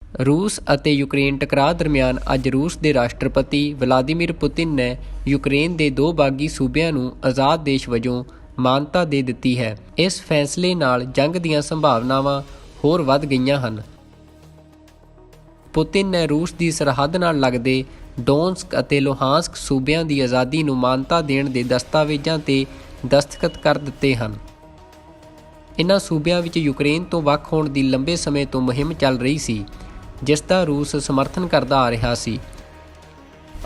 रूस ਅਤੇ ਯੂਕਰੇਨ ਟਕਰਾਅ ਦਰਮਿਆਨ ਅੱਜ ਰੂਸ ਦੇ ਰਾਸ਼ਟਰਪਤੀ ਵਲਾਦੀਮੀਰ ਪੁਤਿਨ ਨੇ ਯੂਕਰੇਨ ਦੇ 2 ਬਾਗੀ ਸੂਬਿਆਂ ਨੂੰ ਆਜ਼ਾਦ ਦੇਸ਼ ਵਜੋਂ ਮਾਨਤਾ ਦੇ ਦਿੱਤੀ ਹੈ। ਇਸ ਫੈਸਲੇ ਨਾਲ ਜੰਗ ਦੀਆਂ ਸੰਭਾਵਨਾਵਾਂ ਹੋਰ ਵੱਧ ਗਈਆਂ ਹਨ। ਪੁਤਿਨ ਨੇ ਰੂਸ ਦੀ ਸਰਹੱਦ ਨਾਲ ਲੱਗਦੇ ਡੋਨਸਕ ਅਤੇ ਲੁਹਾਂਸਕ ਸੂਬਿਆਂ ਦੀ ਆਜ਼ਾਦੀ ਨੂੰ ਮਾਨਤਾ ਦੇਣ ਦੇ ਦਸਤਾਵੇਜ਼ਾਂ 'ਤੇ ਦਸਤਖਤ ਕਰ ਦਿੱਤੇ ਹਨ। ਇਨ੍ਹਾਂ ਸੂਬਿਆਂ ਵਿੱਚ ਯੂਕਰੇਨ ਤੋਂ ਵੱਖ ਹੋਣ ਦੀ ਲੰਬੇ ਸਮੇਂ ਤੋਂ ਮੁਹਿੰਮ ਚੱਲ ਰਹੀ ਸੀ, ਜਿਸ ਦਾ ਰੂਸ ਸਮਰਥਨ ਕਰਦਾ ਆ ਰਿਹਾ ਸੀ।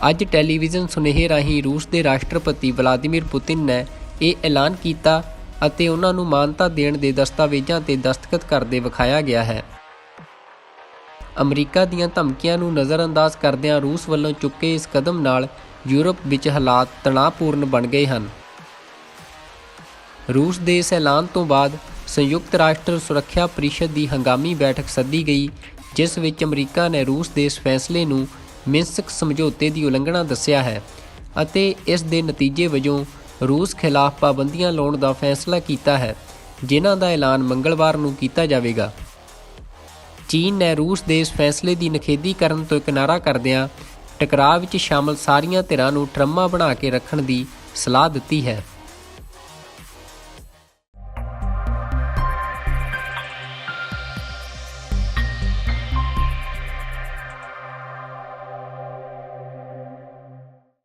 ਅੱਜ ਟੈਲੀਵਿਜ਼ਨ ਸੁਨੇਹੇ ਰਾਹੀਂ ਰੂਸ ਦੇ ਰਾਸ਼ਟਰਪਤੀ ਵਲਾਦੀਮੀਰ ਪੁਤਿਨ ਨੇ ਇਹ ਐਲਾਨ ਕੀਤਾ ਅਤੇ ਉਹਨਾਂ ਨੂੰ ਮਾਨਤਾ ਦੇਣ ਦੇ ਦਸਤਾਵੇਜ਼ਾਂ 'ਤੇ ਦਸਤਖਤ ਕਰਦੇ ਵਿਖਾਇਆ ਗਿਆ ਹੈ। ਅਮਰੀਕਾ ਦੀਆਂ ਧਮਕੀਆਂ ਨੂੰ ਨਜ਼ਰਅੰਦਾਜ਼ ਕਰਦਿਆਂ ਰੂਸ ਵੱਲੋਂ ਚੁੱਕੇ ਇਸ ਕਦਮ ਨਾਲ ਯੂਰਪ ਵਿੱਚ ਹਾਲਾਤ ਤਣਾਅਪੂਰਨ ਬਣ ਗਏ ਹਨ। ਰੂਸ ਦੇ ਇਸ ਐਲਾਨ ਤੋਂ ਬਾਅਦ ਸੰਯੁਕਤ ਰਾਸ਼ਟਰ ਸੁਰੱਖਿਆ ਪਰਿਸ਼ਦ ਦੀ ਹੰਗਾਮੀ ਬੈਠਕ ਸੱਦੀ ਗਈ, ਜਿਸ ਵਿੱਚ ਅਮਰੀਕਾ ਨੇ ਰੂਸ ਦੇ ਇਸ ਫੈਸਲੇ ਨੂੰ ਮਿੰਸਕ ਸਮਝੌਤੇ ਦੀ ਉਲੰਘਣਾ ਦੱਸਿਆ ਹੈ ਅਤੇ ਇਸ ਦੇ ਨਤੀਜੇ ਵਜੋਂ ਰੂਸ ਖਿਲਾਫ ਪਾਬੰਦੀਆਂ ਲਾਉਣ ਦਾ ਫੈਸਲਾ ਕੀਤਾ ਹੈ, ਜਿਨ੍ਹਾਂ ਦਾ ਐਲਾਨ ਮੰਗਲਵਾਰ ਨੂੰ ਕੀਤਾ ਜਾਵੇਗਾ। ਚੀਨ ਨੇ ਰੂਸ ਦੇ ਇਸ ਫੈਸਲੇ ਦੀ ਨਿਖੇਧੀ ਕਰਨ ਤੋਂ ਕਿਨਾਰਾ ਕਰਦਿਆਂ ਟਕਰਾਅ ਵਿੱਚ ਸ਼ਾਮਲ ਸਾਰੀਆਂ ਧਿਰਾਂ ਨੂੰ ਟਰੰਮਾ ਬਣਾ ਕੇ ਰੱਖਣ ਦੀ ਸਲਾਹ ਦਿੱਤੀ ਹੈ।